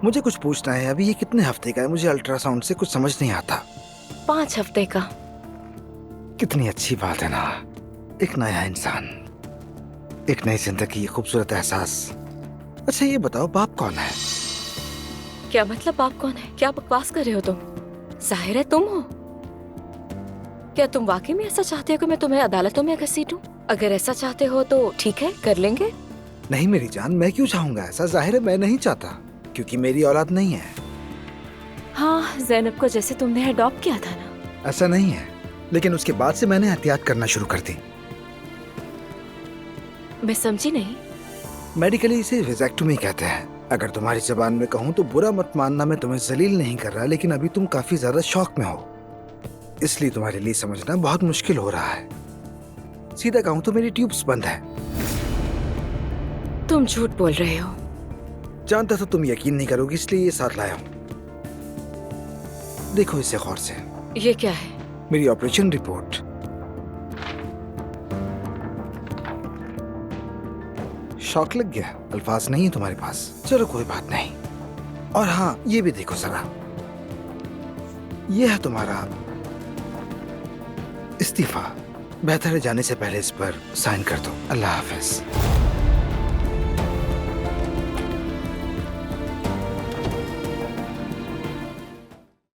मुझे कुछ पूछना है। अभी ये कितने हफ्ते का है? मुझे अल्ट्रासाउंड से कुछ समझ नहीं आता। 5 हफ्ते का। कितनी अच्छी बात है ना, एक नया इंसान, एक नई जिंदगी, खूबसूरत एहसास। अच्छा ये बताओ, बाप कौन है? क्या मतलब बाप कौन है? क्या बकवास कर रहे हो तुम? जाहिर है तुम हो। क्या तुम वाकई में ऐसा चाहते हो कि मैं तुम्हें अदालतों में घसीटूं? अगर ऐसा चाहते हो तो ठीक है, कर लेंगे। नहीं मेरी जान, मैं क्यों चाहूंगा ऐसा? जाहिर है मैं नहीं चाहता, क्योंकि मेरी औलाद नहीं है। हाँ, जैनब को जैसे तुमने अडॉप्ट किया था ना। ऐसा नहीं है, लेकिन उसके बाद से मैंने एहतियात करना शुरू कर दी। मैं समझी नहीं। मेडिकली इसे वेजेक्टोमी कहते हैं। अगर तुम्हारी जबान में कहूँ तो बुरा मत मानना, मैं तुम्हें जलील नहीं कर रहा, लेकिन अभी तुम काफी ज्यादा शौक में हो, इसलिए तुम्हारे लिए समझना बहुत मुश्किल हो रहा है। सीधा कहूँ तो मेरी ट्यूब्स बंद है। तुम झूठ बोल रहे हो। जानता तो तुम यकीन नहीं करोगी, इसलिए ये साथ लाया हूँ। देखो इसे गौर से। ये क्या है? मेरी ऑपरेशन रिपोर्ट। शॉक लग गया? अल्फाज नहीं है तुम्हारे पास? चलो कोई बात नहीं। और हाँ, ये भी देखो जरा, ये है तुम्हारा इस्तीफा। बेहतर है जाने से पहले इस पर साइन कर दो। अल्लाह हाफिज।